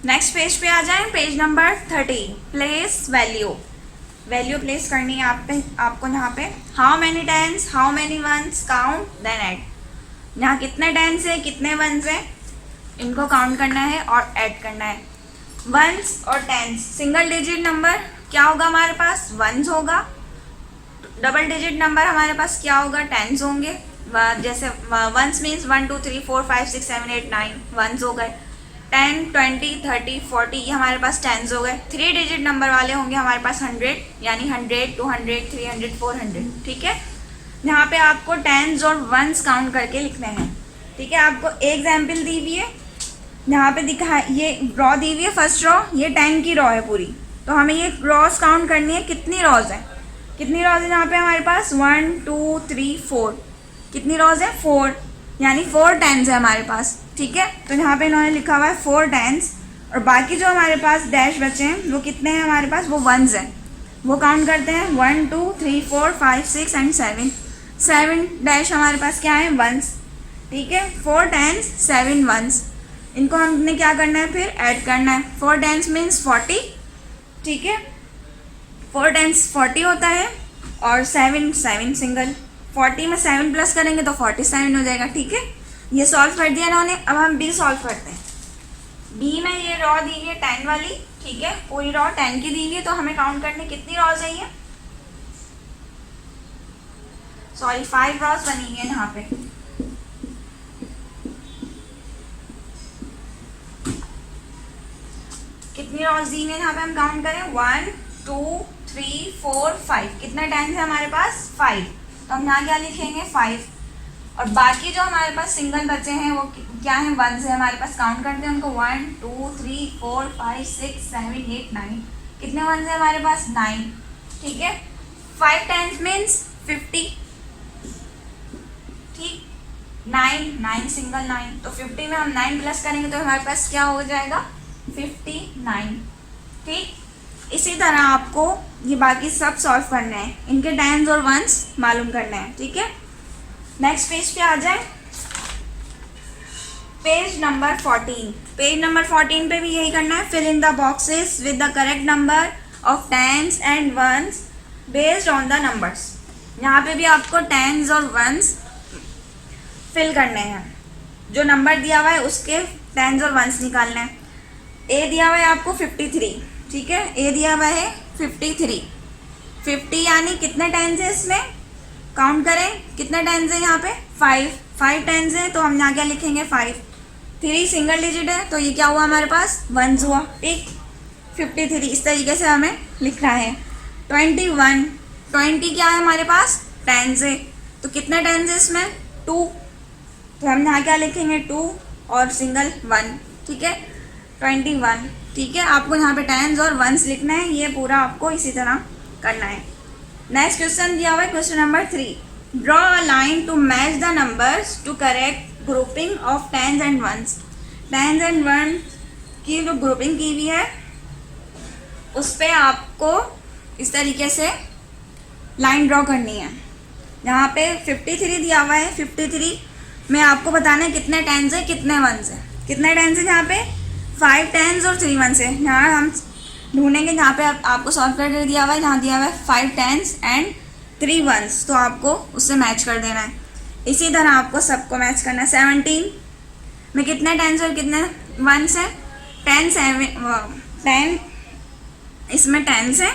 Next page पे आ जाएं, page number 13, place value. Value place करनी है आपको यहाँ पे। How many tens, how many ones, count then add. यहाँ कितने टेंस है, कितने वंस है, इनको काउंट करना है और ऐड करना है। वंस और टेंस, सिंगल डिजिट नंबर क्या होगा हमारे पास, वंस होगा। डबल डिजिट नंबर हमारे पास क्या होगा, टेंस होंगे। जैसे वंस मीन्स 1 2 3 4 5 6 7 8 9 वंस हो गए। 10 20 30 40 ये हमारे पास टेंस हो गए। 3 डिजिट नंबर वाले होंगे हमारे पास 100, यानी 100 200 300 400। ठीक है, यहाँ पे आपको टेंस और वंस काउंट करके लिखने हैं। ठीक है, आपको एग्जाम्पल दी हुई है, यहाँ पे दिखा ये रॉ दी हुई है, फर्स्ट रॉ, ये 10 की रॉ है पूरी, तो हमें ये रॉज काउंट करनी है। कितनी रॉज है, कितनी रॉज है यहाँ पे हमारे पास, 1 2 3 4। कितनी रॉज है, 4, यानी 4 टेंस है हमारे पास। ठीक है, तो यहाँ पे इन्होंने लिखा हुआ है 4 टेंस, और बाकी जो हमारे पास डैश बचे हैं वो कितने हैं हमारे पास, वो वंस हैं। वो काउंट करते हैं 1 2 3 4 5 6 एंड 7। 7 डैश हमारे पास क्या है, वंस। ठीक है, 4 टेंस 7 वंस, इनको हमने क्या करना है, फिर ऐड करना है। 4 टेंस मीन्स 40। ठीक है, 4 टेंस 40 होता है, और 7 सिंगल। 40 में 7 प्लस करेंगे तो 47 हो जाएगा। ठीक है, ये सॉल्व कर दिया इन्होंने। अब हम बी सॉल्व करते हैं। बी में ये रॉ दी हुई है 10 वाली। ठीक है, पूरी रॉ 10 की दी हुई है, तो हमें काउंट करने कितनी रॉज है, ये सॉरी 5 रॉज बनी हुई है यहाँ पे। कितनी रॉज दी है यहाँ पे, हम काउंट करें 1 2 3 4 5। कितने टेंस है हमारे पास, 5, तो हम यहाँ क्या लिखेंगे, 5। और बाकी जो हमारे पास सिंगल बचे हैं वो क्या है, वंस है हमारे पास। काउंट करते हैं उनको, 1 2 3 4 5 6 7 8 9। कितने वंस है हमारे पास, 9। ठीक है, 5 टेंस मीन्स 50। ठीक, 9 सिंगल 9, तो 50 में हम 9 प्लस करेंगे तो हमारे पास क्या हो जाएगा, 59। ठीक, इसी तरह आपको ये बाकी सब सॉल्व करने हैं, इनके टेंस और वंस मालूम करने हैं। ठीक है, नेक्स्ट पेज पे आ जाए, पेज नंबर 14। पेज नंबर 14 पे भी यही करना है, fill in the boxes with the correct number of tens and ones based on the numbers. यहाँ पे भी आपको टेंस और वंस फिल करने हैं, जो नंबर दिया हुआ है उसके टेंस और वंस निकालना है। ए दिया हुआ है आपको 53। ठीक है, ए दिया हुआ है 53। 50 यानी कितने टेंस है इसमें, काउंट करें कितने टेंस है यहाँ पे, 5 टेंस है, तो हम यहाँ क्या लिखेंगे, 5। 3 सिंगल डिजिट है, तो ये क्या हुआ हमारे पास, वंस हुआ। ठीक, 53 इस तरीके से हमें लिखना है। 21 20 क्या है हमारे पास, टेंस है, तो कितने टेंस है इसमें, 2, तो हम यहाँ क्या लिखेंगे, 2 और सिंगल 1। ठीक है, 21। ठीक है, आपको यहाँ पे टेंस और वंस लिखना है, ये पूरा आपको इसी तरह करना है। नेक्स्ट क्वेश्चन दिया हुआ है, question number 3, draw a line to match the numbers to correct grouping of tens and ones. Tens and one की जो ग्रुपिंग की हुई है उस पर आपको इस तरीके से लाइन ड्रॉ करनी है। यहाँ पे 53 दिया हुआ है, 53 में आपको बताना है कितने टेंस है कितने वंस है। कितने टेंस है यहाँ पे, 5 टेंस और 3 वंस है। यहाँ हम ढूंढेंगे, यहाँ पे आपको सॉल्व करके दिया हुआ है, यहाँ दिया हुआ है 5 टेंस एंड 3 वंस, तो आपको उससे मैच कर देना है। इसी तरह आपको सबको मैच करना है। 17 में कितने टेंस और कितने वंस है, 10 इसमें टेंस है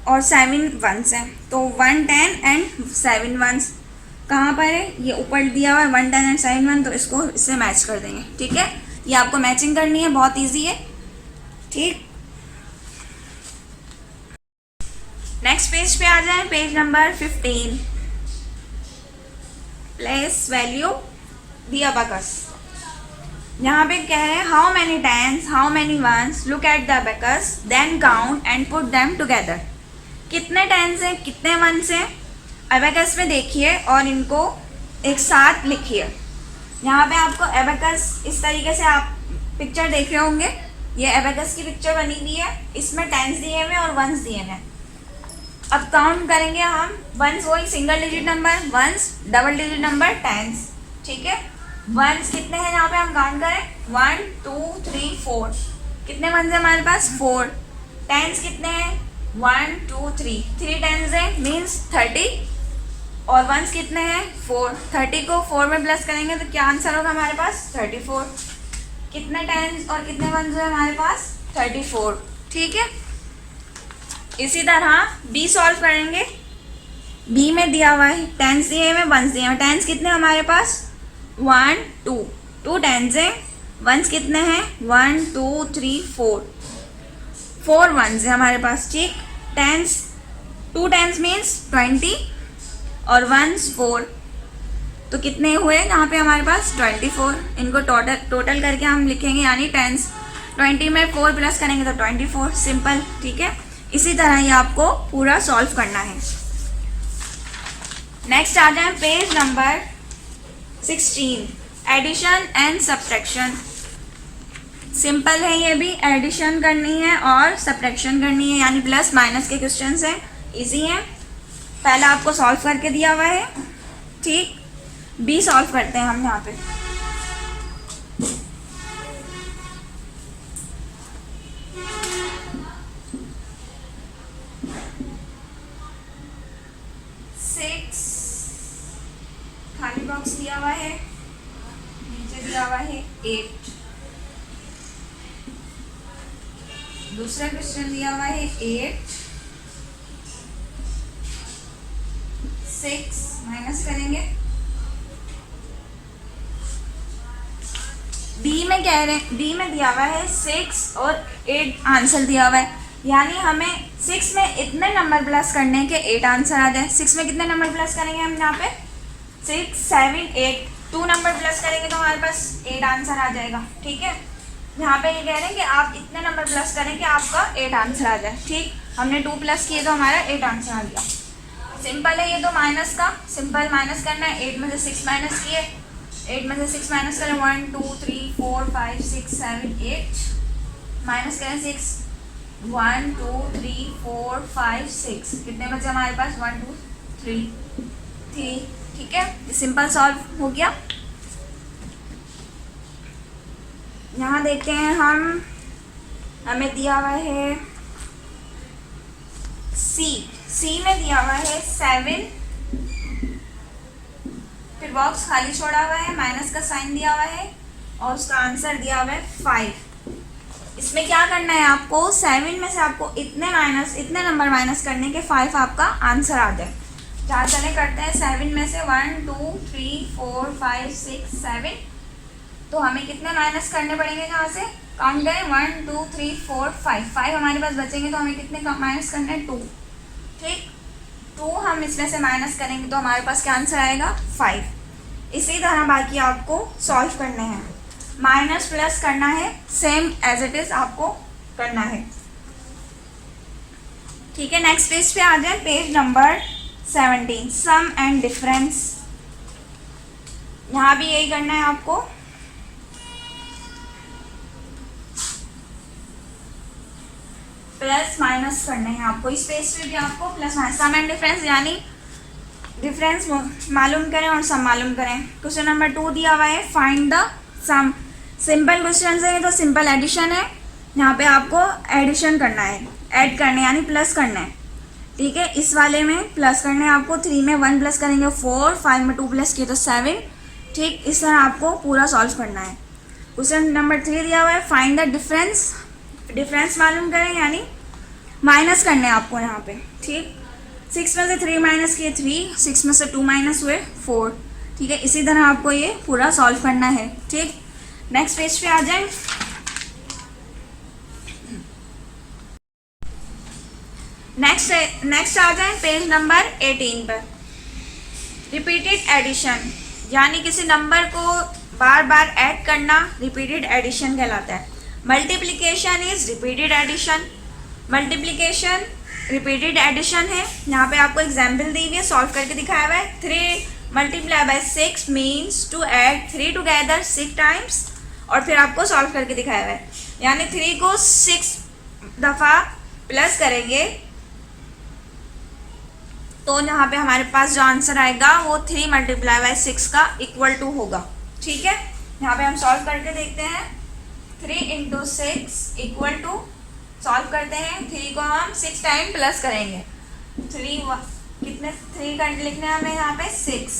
और 7 वंस है, तो 1 10 एंड 7 वंस कहाँ पर है, ये ऊपर दिया हुआ है 1 10 एंड 7 1, तो इसको इससे मैच कर देंगे। ठीक है, ये आपको मैचिंग करनी है, बहुत ईजी है। ठीक, नेक्स्ट पेज पे आ जाए, page number 15, place value the abacus. यहाँ पे कह रहे हैं, how many tens, how many ones, look at the abacus then count and put them together. कितने टेंस हैं कितने वंस हैं अबेकस में देखिए और इनको एक साथ लिखिए। यहाँ पे आपको अबेकस इस तरीके से आप पिक्चर देख रहे होंगे, ये अबेकस की पिक्चर बनी हुई है, इसमें टेंस दिए हुए और वंस दिए हुए। अब काउंट करेंगे हम, वंस वही single digit number ones, double digit number tens. ठीक है, वंस कितने हैं यहाँ पे हम काउंट करें, 1 2 3 4। कितने वंस है हमारे पास 4। टेंस कितने हैं 1 2 3, 3 टेंस है मीन्स 30 और वंस कितने हैं 4। 30 को 4 में प्लस करेंगे तो क्या आंसर होगा हमारे पास 34। कितने टेंस और कितने वंस है हमारे पास 34। ठीक है, इसी तरह बी सॉल्व करेंगे। बी में दिया हुआ है टेंस दिए हुए वंस दिए हुए। टेंस कितने हमारे पास 1 2, 2 टेंस है। वंस कितने हैं 1 2 3 4, 4 वंस है हमारे पास। ठीक, टेंस 2 टेंस मीन्स 20 और वंस 4, तो कितने हुए यहाँ पे हमारे पास 24। इनको टोटल करके हम लिखेंगे, यानी टेंस 20 में 4 प्लस करेंगे तो 24। सिंपल। ठीक है, इसी तरह ये आपको पूरा सॉल्व करना है। नेक्स्ट आ जाए page number 16, addition and subtraction. Simple है, ये भी एडिशन करनी है और सब्ट्रैक्शन करनी है, यानी प्लस माइनस के क्वेश्चंस हैं, इजी हैं। पहला आपको सॉल्व करके दिया हुआ है। ठीक, बी सॉल्व करते हैं हम यहाँ पे। खाली बॉक्स दिया हुआ है, नीचे दिया हुआ है 8। दूसरा क्वेश्चन दिया हुआ है 8 6 माइनस करेंगे। बी में कह रहे हैं, बी में दिया हुआ है 6 और 8 आंसर दिया हुआ है, यानी हमें 6 में इतने नंबर प्लस करने के 8 आंसर आ जाए। 6 में कितने नंबर प्लस करेंगे हम यहाँ पे 6 7 8, 2 नंबर प्लस करेंगे तो हमारे पास 8 आंसर आ जाएगा। ठीक है, यहाँ पे ये कह रहे हैं कि आप इतने नंबर प्लस करें कि आपका 8 आंसर आ जाए। ठीक, हमने 2 प्लस किए तो हमारा 8 आंसर आ गया। सिंपल है ये तो माइनस का, सिंपल माइनस करना है। 8 में से 6 माइनस किए, 8 में से 6 माइनस करें 1 2 3 4 5 6 7 8, माइनस करें 6 1 2 3 4 5 6, कितने बचे हमारे पास 1 2 3। ठीक है, सिंपल सॉल्व हो गया। यहाँ देखते हैं हम, हमें दिया हुआ है सी में दिया हुआ है 7, फिर बॉक्स खाली छोड़ा हुआ है, माइनस का साइन दिया हुआ है और उसका आंसर दिया हुआ है 5। इसमें क्या करना है आपको, 7 में से आपको इतने नंबर माइनस करने के 5 आपका आंसर आ जाए। चार चले करते हैं, 7 में से 1 2 3 4 5 6 7, तो हमें कितने माइनस करने पड़ेंगे यहाँ से, काउंट करें 1 2 3 4 5 हमारे पास बचेंगे, तो हमें कितने माइनस करने हैं 2। ठीक, 2 हम इसमें से माइनस करेंगे तो हमारे पास क्या आंसर आएगा 5। इसी तरह बाकी आपको सॉल्व करने हैं, माइनस प्लस करना है, सेम एज इट इज आपको करना है। ठीक है, नेक्स्ट पेज पे आ जाए, page number 17, sum and difference. यहाँ भी यही करना है आपको। प्लस माइनस करने हैं आपको, इस पेज पे भी आपको plus minus, sum and difference, यानी डिफरेंस मालूम करें और सम मालूम करें। क्वेश्चन नंबर 2 दिया हुआ है, find the sum. Simple question है तो सिंपल एडिशन है, यहाँ पे आपको एडिशन करना है, ऐड करने यानी प्लस करना है। ठीक है, इस वाले में प्लस करने हैं आपको, 3 में 1 प्लस करेंगे 4, 5 में 2 प्लस किए तो 7। ठीक, इस तरह आपको पूरा सॉल्व करना है। क्वेश्चन नंबर 3 दिया हुआ है, फाइंड द डिफरेंस। डिफरेंस मालूम करें यानी माइनस करने हैं आपको यहाँ पे। ठीक, 6 में से 3 माइनस किए 3, 6 में से 2 माइनस हुए 4। ठीक है, इसी तरह आपको ये पूरा सॉल्व करना है। ठीक, नेक्स्ट पेज पे आ जाए। नेक्स्ट आ जाए पेज नंबर 18 पर, रिपीटेड एडिशन, यानी किसी नंबर को बार बार ऐड करना रिपीटेड एडिशन कहलाता है। Multiplication is repeated addition, multiplication repeated addition है। यहाँ पे आपको एग्जाम्पल दी हुई है, सॉल्व करके दिखाया हुआ है। 3 multiply by 6 means to add 3 together 6 times, और फिर आपको सॉल्व करके दिखाया हुआ है, यानी 3 को 6 दफ़ा प्लस करेंगे तो यहाँ पे हमारे पास जो आंसर आएगा वो 3 मल्टीप्लाई बाय 6 का इक्वल टू होगा। ठीक है, यहाँ पे हम सॉल्व करके देखते हैं। 3 इंटू 6 इक्वल टू, सॉल्व करते हैं, 3 को हम 6 टाइम प्लस करेंगे, कितने 3 का लिखने हैं हमें यहाँ पे 6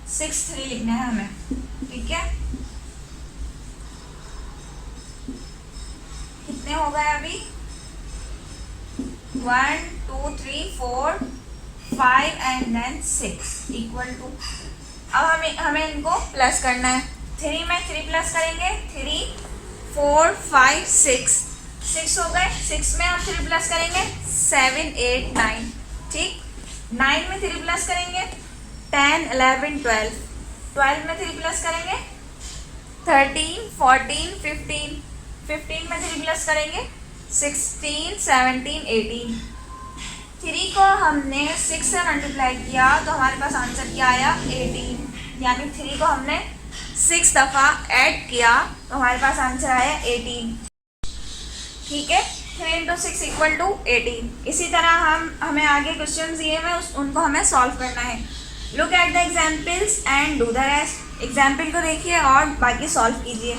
3 लिखने हैं हमें, ठीक है। कितने हो गए अभी, 1 2 3 4 5 एंड देन 6 इक्वल टू, अब हमें इनको प्लस करना है, 3 में 3 प्लस करेंगे, 3 4 5 6 हो गए, 6 में हम 3 प्लस करेंगे 7 8 9, ठीक। 9 में 3 प्लस करेंगे 10 11 12 में 3 प्लस करेंगे 13 14 15 में 3 प्लस करेंगे 16 17 18। 3 को हमने 6 से मल्टीप्लाई किया तो हमारे पास आंसर क्या आया 18, यानी 3 को हमने 6 दफ़ा ऐड किया तो हमारे पास आंसर आया 18, ठीक है। 3 इंटू 6 इक्वल टू 18। इसी तरह हमें आगे क्वेश्चन दिए हुए उनको हमें सॉल्व करना है। Look at the examples and do the rest. Example को देखिए और बाकी सॉल्व कीजिए।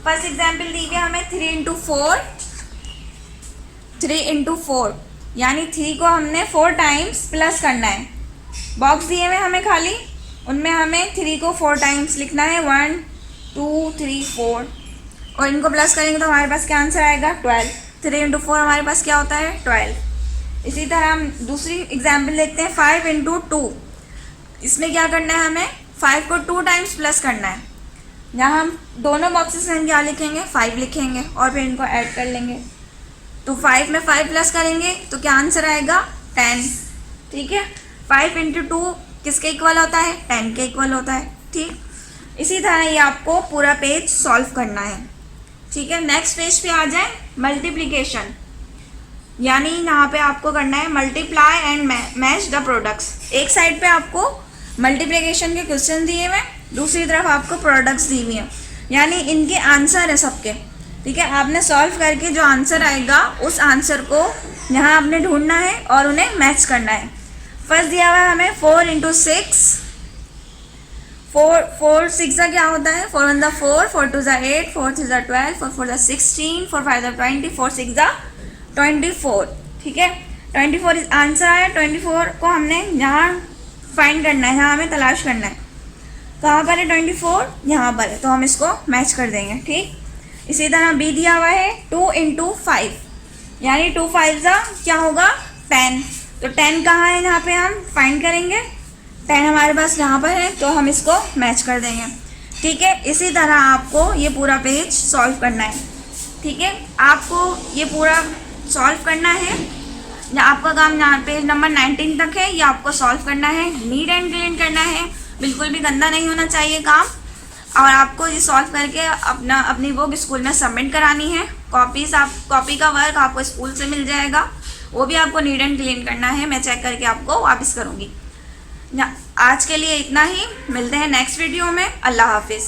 फर्स्ट एग्जाम्पल दी हुई हमें 3 इंटू 4 यानी 3 को हमने 4 टाइम्स प्लस करना है। बॉक्स दिए हुए हमें खाली, उनमें हमें 3 को 4 टाइम्स लिखना है, 1 2 3 4, और इनको प्लस करेंगे तो हमारे पास क्या आंसर आएगा 12। 3 इंटू 4 हमारे पास क्या होता है 12। इसी तरह हम दूसरी एग्जाम्पल देखते हैं 5 इंटू 2। इसमें क्या करना है, हमें 5 को 2 टाइम्स प्लस करना है। यहाँ हम दोनों बॉक्सेस में क्या लिखेंगे 5 लिखेंगे और फिर इनको ऐड कर लेंगे। तो 5 में 5 प्लस करेंगे तो क्या आंसर आएगा 10, ठीक है। 5 इंटू 2 किसके इक्वल होता है 10 के इक्वल होता है, ठीक। इसी तरह ये आपको पूरा पेज सॉल्व करना है, ठीक है। नेक्स्ट पेज पे आ जाए, मल्टीप्लिकेशन, यानी यहाँ पे आपको करना है multiply and match the products. एक साइड पे आपको मल्टीप्लिकेशन के क्वेश्चन दिए हुए, दूसरी तरफ आपको प्रोडक्ट्स दी हुई हैं, यानी इनके आंसर है सबके, ठीक है। आपने सॉल्व करके जो आंसर आएगा उस आंसर को यहाँ आपने ढूंढना है और उन्हें मैच करना है। फर्स्ट दिया हुआ है हमें 4 इंटू 6, 4 6 का क्या होता है 4 1 4, 4 2 8, 4 3 12, 4 4 16, 4 5 20, 4 6 24, ठीक है। 24 आंसर आया। 24 को हमने यहाँ फाइंड करना है, यहाँ हमें तलाश करना है। कहाँ पर है 24, यहाँ पर है, तो हम इसको मैच कर देंगे, ठीक। इसी तरह बी दिया हुआ है 2 इंटू 5, यानी 2 5 क्या होगा 10, तो 10 कहाँ है यहाँ पे हम फाइंड करेंगे, 10 हमारे पास यहाँ पर है तो हम इसको मैच कर देंगे, ठीक है। इसी तरह आपको ये पूरा पेज सॉल्व करना है, ठीक है। आपको ये पूरा सॉल्व करना है, आपका काम यहाँ पेज नंबर 19 तक है, ये आपको सॉल्व करना है, नीट एंड क्लीन करना है, बिल्कुल भी गंदा नहीं होना चाहिए काम। और आपको ये सॉल्व करके अपनी बुक स्कूल में सबमिट करानी है। कॉपी का वर्क आपको स्कूल से मिल जाएगा, वो भी आपको नीट एंड क्लीन करना है। मैं चेक करके आपको वापस करूँगी। आज के लिए इतना ही, मिलते हैं नेक्स्ट वीडियो में। अल्लाह हाफिज़।